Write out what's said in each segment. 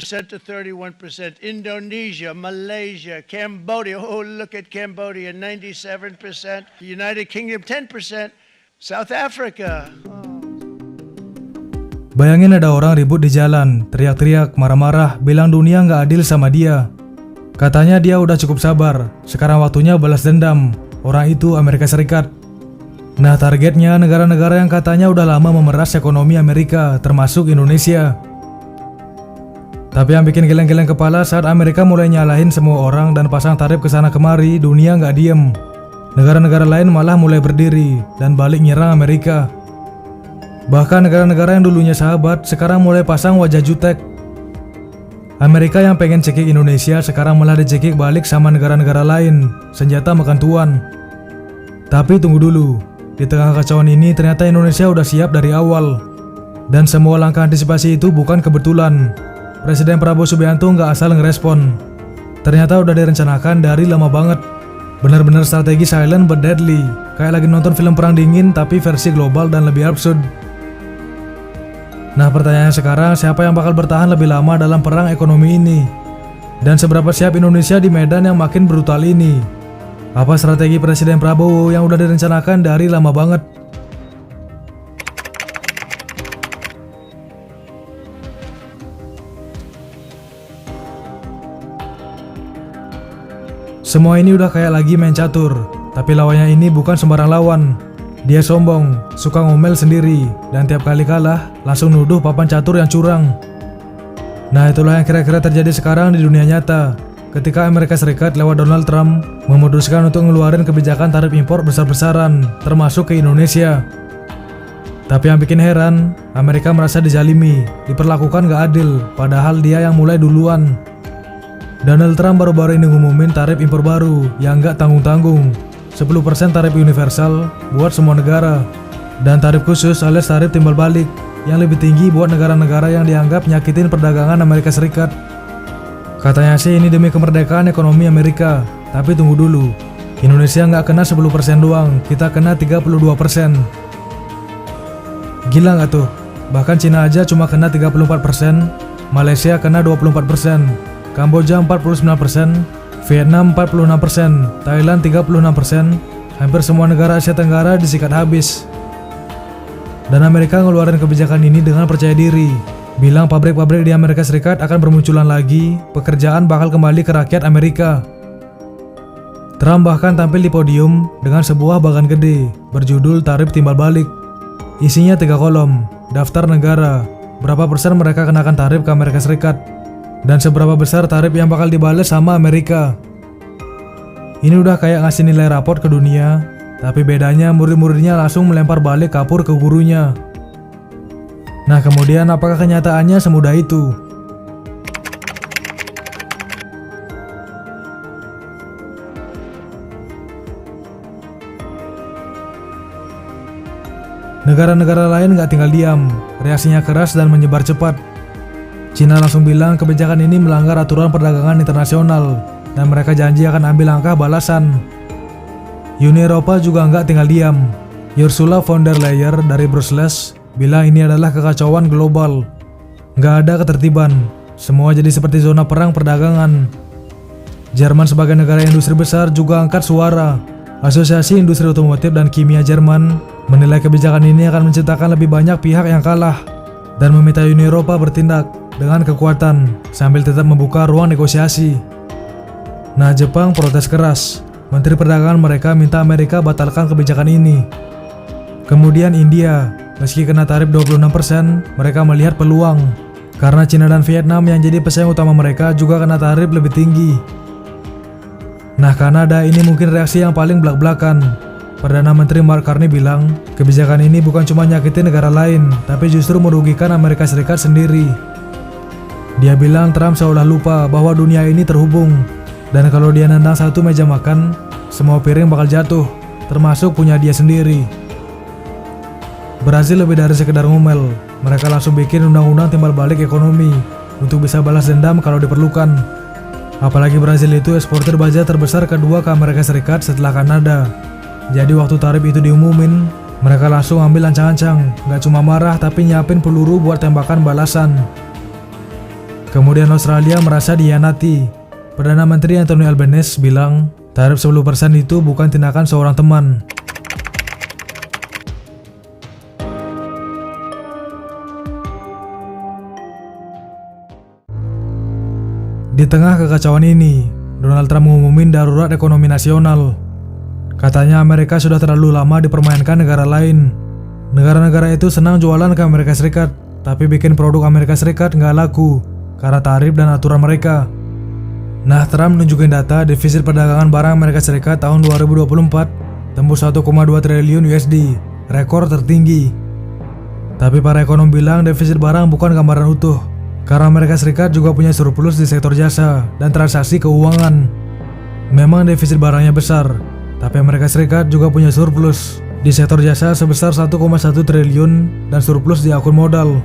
to 31%. Indonesia, Malaysia, Cambodia. Oh, look at Cambodia, 97%. United Kingdom, 10%. South Africa. Bayangin ada orang ribut di jalan, teriak-teriak, marah-marah, bilang dunia nggak adil sama dia. Katanya dia udah cukup sabar, sekarang waktunya balas dendam. Orang itu Amerika Serikat. Nah, targetnya negara-negara yang katanya udah lama memeras ekonomi Amerika, termasuk Indonesia. Tapi yang bikin geleng-geleng kepala saat Amerika mulai nyalahin semua orang dan pasang tarif kesana kemari, dunia nggak diem. Negara-negara lain malah mulai berdiri dan balik nyerang Amerika. Bahkan negara-negara yang dulunya sahabat sekarang mulai pasang wajah jutek. Amerika yang pengen cekik Indonesia sekarang malah dicekik balik sama negara-negara lain, senjata makan tuan. Tapi tunggu dulu, di tengah kacauan ini ternyata Indonesia udah siap dari awal. Dan semua langkah antisipasi itu bukan kebetulan. Presiden Prabowo Subianto nggak asal ngerespon. Ternyata udah direncanakan dari lama banget. Benar-benar strategi silent but deadly, kayak lagi nonton film perang dingin tapi versi global dan lebih absurd. Nah, pertanyaannya sekarang, siapa yang bakal bertahan lebih lama dalam perang ekonomi ini? Dan seberapa siap Indonesia di medan yang makin brutal ini? Apa strategi Presiden Prabowo yang udah direncanakan dari lama banget? Semua ini udah kayak lagi main catur, tapi lawannya ini bukan sembarang lawan. Dia sombong, suka ngomel sendiri, dan tiap kali kalah langsung nuduh papan catur yang curang. Nah, itulah yang kira-kira terjadi sekarang di dunia nyata, ketika Amerika Serikat lewat Donald Trump memutuskan untuk ngeluarin kebijakan tarif impor besar-besaran, termasuk ke Indonesia. Tapi yang bikin heran, Amerika merasa dizalimi, diperlakukan gak adil, padahal dia yang mulai duluan. Donald Trump baru-baru ini ngumumin tarif impor baru yang gak tanggung-tanggung, 10% tarif universal buat semua negara, dan tarif khusus alias tarif timbal balik yang lebih tinggi buat negara-negara yang dianggap nyakitin perdagangan Amerika Serikat. Katanya sih ini demi kemerdekaan ekonomi Amerika, tapi tunggu dulu, Indonesia nggak kena 10% doang, kita kena 32%. Gila nggak tuh? Bahkan Cina aja cuma kena 34%, Malaysia kena 24%, Kamboja 49%, Vietnam 46%, Thailand 36%, hampir semua negara Asia Tenggara disikat habis. Dan Amerika ngeluarin kebijakan ini dengan percaya diri, bilang pabrik-pabrik di Amerika Serikat akan bermunculan lagi, pekerjaan bakal kembali ke rakyat Amerika. Trump bahkan tampil di podium dengan sebuah bagan gede, berjudul tarif timbal balik. Isinya 3 kolom, daftar negara, berapa persen mereka kenakan tarif ke Amerika Serikat, dan seberapa besar tarif yang bakal dibales sama Amerika. Ini udah kayak ngasih nilai raport ke dunia, tapi bedanya murid-muridnya langsung melempar balik kapur ke gurunya. Nah, kemudian apakah kenyataannya semudah itu? Negara-negara lain gak tinggal diam, reaksinya keras dan menyebar cepat. Cina langsung bilang kebijakan ini melanggar aturan perdagangan internasional dan mereka janji akan ambil langkah balasan. Uni Eropa juga nggak tinggal diam. Ursula von der Leyen dari Brussels bilang ini adalah kekacauan global. Nggak ada ketertiban, semua jadi seperti zona perang perdagangan. Jerman sebagai negara industri besar juga angkat suara. Asosiasi Industri Otomotif dan Kimia Jerman menilai kebijakan ini akan menciptakan lebih banyak pihak yang kalah dan meminta Uni Eropa bertindak dengan kekuatan sambil tetap membuka ruang negosiasi. Nah, Jepang protes keras. Menteri Perdagangan mereka minta Amerika batalkan kebijakan ini. Kemudian India, meski kena tarif 26%, mereka melihat peluang karena Cina dan Vietnam yang jadi pesaing utama mereka juga kena tarif lebih tinggi. Nah, Kanada ini mungkin reaksi yang paling belak-belakan. Perdana Menteri Mark Carney bilang, kebijakan ini bukan cuma nyakitin negara lain, tapi justru merugikan Amerika Serikat sendiri. Dia bilang Trump seolah lupa bahwa dunia ini terhubung, dan kalau dia nendang satu meja makan, semua piring bakal jatuh, termasuk punya dia sendiri. Brazil lebih dari sekedar ngomel, mereka langsung bikin undang-undang timbal balik ekonomi untuk bisa balas dendam kalau diperlukan. Apalagi Brazil itu eksportir baja terbesar kedua ke Amerika Serikat setelah Kanada. Jadi waktu tarif itu diumumin, mereka langsung ambil ancang-ancang, gak cuma marah tapi nyiapin peluru buat tembakan balasan. Kemudian Australia merasa dihianati. Perdana Menteri Anthony Albanese bilang, tarif 10% itu bukan tindakan seorang teman. Di tengah kekacauan ini, Donald Trump mengumumin darurat ekonomi nasional. Katanya Amerika sudah terlalu lama dipermainkan negara lain. Negara-negara itu senang jualan ke Amerika Serikat, tapi bikin produk Amerika Serikat nggak laku karena tarif dan aturan mereka. Nah, Trump nunjukin data defisit perdagangan barang Amerika Serikat tahun 2024 tembus 1,2 triliun USD, rekor tertinggi. Tapi para ekonom bilang defisit barang bukan gambaran utuh, karena Amerika Serikat juga punya surplus di sektor jasa dan transaksi keuangan. Memang defisit barangnya besar, tapi Amerika Serikat juga punya surplus di sektor jasa sebesar 1,1 triliun dan surplus di akun modal.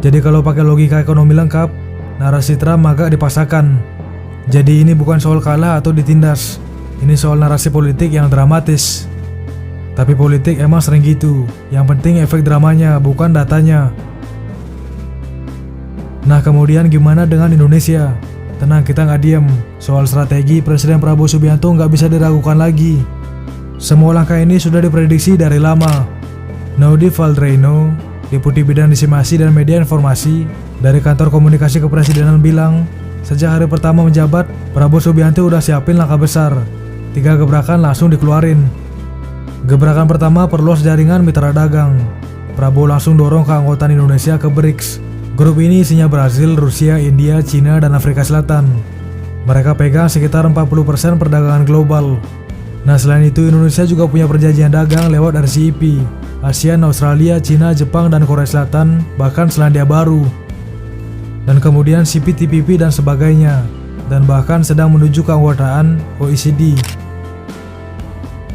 Jadi kalau pakai logika ekonomi lengkap, narasi Trump agak dipaksakan. Jadi ini bukan soal kalah atau ditindas, ini soal narasi politik yang dramatis. Tapi politik emang sering gitu, yang penting efek dramanya bukan datanya. Nah, kemudian gimana dengan Indonesia? Tenang, kita nggak diem. Soal strategi Presiden Prabowo Subianto nggak bisa diragukan lagi. Semua langkah ini sudah diprediksi dari lama. Naudi Valdraino, Deputi Bidang Disimasi dan Media Informasi dari Kantor Komunikasi Kepresidenan bilang, sejak hari pertama menjabat, Prabowo Subianto udah siapin langkah besar. 3 gebrakan langsung dikeluarin. Gebrakan pertama, perluas jaringan mitra dagang. Prabowo langsung dorong keanggotaan Indonesia ke BRICS. Grup ini isinya Brazil, Rusia, India, Cina, dan Afrika Selatan. Mereka pegang sekitar 40% perdagangan global. Nah, selain itu Indonesia juga punya perjanjian dagang lewat RCEP, ASEAN, Australia, Cina, Jepang, dan Korea Selatan, bahkan Selandia Baru. Dan kemudian CPTPP dan sebagainya, dan bahkan sedang menuju keanggotaan OECD.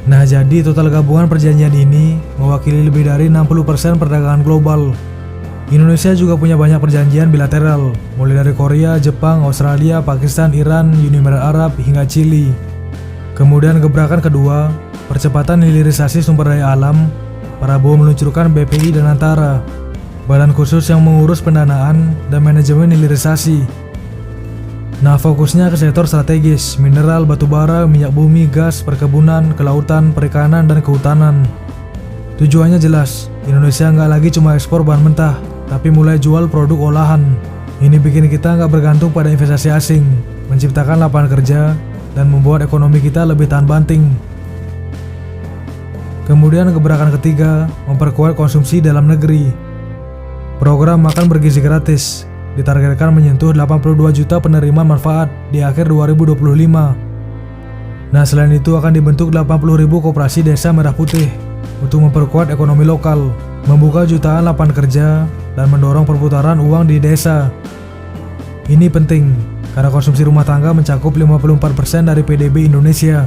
Nah, jadi total gabungan perjanjian ini mewakili lebih dari 60% perdagangan global. Indonesia juga punya banyak perjanjian bilateral, mulai dari Korea, Jepang, Australia, Pakistan, Iran, Uni Emirat Arab, hingga Chili. Kemudian gebrakan kedua, percepatan hilirisasi sumber daya alam. Prabowo meluncurkan BPI dan Antara, badan khusus yang mengurus pendanaan dan manajemen hilirisasi. Nah, fokusnya ke sektor strategis, mineral, batubara, minyak bumi, gas, perkebunan, kelautan, perikanan, dan kehutanan. Tujuannya jelas, Indonesia nggak lagi cuma ekspor bahan mentah, tapi mulai jual produk olahan. Ini bikin kita nggak bergantung pada investasi asing, menciptakan lapangan kerja, dan membuat ekonomi kita lebih tahan banting. Kemudian gebrakan ketiga, memperkuat konsumsi dalam negeri. Program makan bergizi gratis ditargetkan menyentuh 82 juta penerima manfaat di akhir 2025. Nah, selain itu akan dibentuk 80.000 koperasi desa merah putih untuk memperkuat ekonomi lokal, membuka jutaan lapangan kerja, dan mendorong perputaran uang di desa. Ini penting, karena konsumsi rumah tangga mencakup 54% dari PDB Indonesia.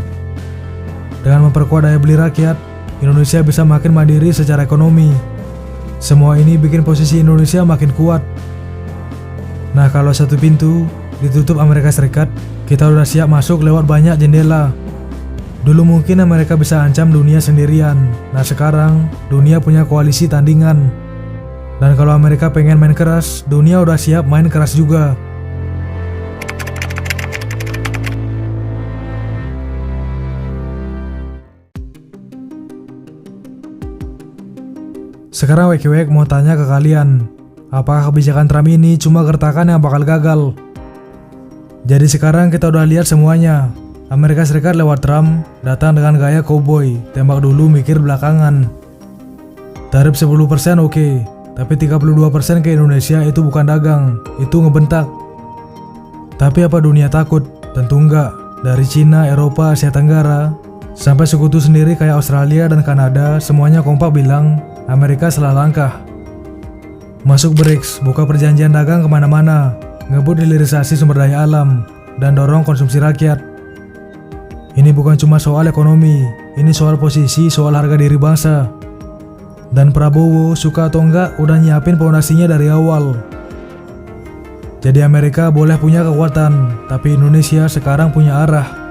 Dengan memperkuat daya beli rakyat, Indonesia bisa makin mandiri secara ekonomi. Semua ini bikin posisi Indonesia makin kuat. Nah, kalau satu pintu ditutup Amerika Serikat, kita udah siap masuk lewat banyak jendela. Dulu mungkin Amerika bisa ancam dunia sendirian. Nah, sekarang dunia punya koalisi tandingan. Dan kalau Amerika pengen main keras, dunia udah siap main keras juga. Sekarang Wek mau tanya ke kalian, apakah kebijakan Trump ini cuma gertakan yang bakal gagal? Jadi sekarang kita udah lihat semuanya. Amerika Serikat lewat Trump datang dengan gaya cowboy, tembak dulu mikir belakangan. Tarif 10% oke, tapi 32% ke Indonesia itu bukan dagang, itu ngebentak. Tapi apa dunia takut? Tentu enggak. Dari Cina, Eropa, Asia Tenggara, sampai sekutu sendiri kayak Australia dan Kanada, semuanya kompak bilang Amerika salah langkah. Masuk BRICS, buka perjanjian dagang kemana-mana, ngebut hilirisasi sumber daya alam, dan dorong konsumsi rakyat. Ini bukan cuma soal ekonomi, ini soal posisi, soal harga diri bangsa. Dan Prabowo, suka atau enggak, udah nyiapin pondasinya dari awal. Jadi Amerika boleh punya kekuatan, tapi Indonesia sekarang punya arah.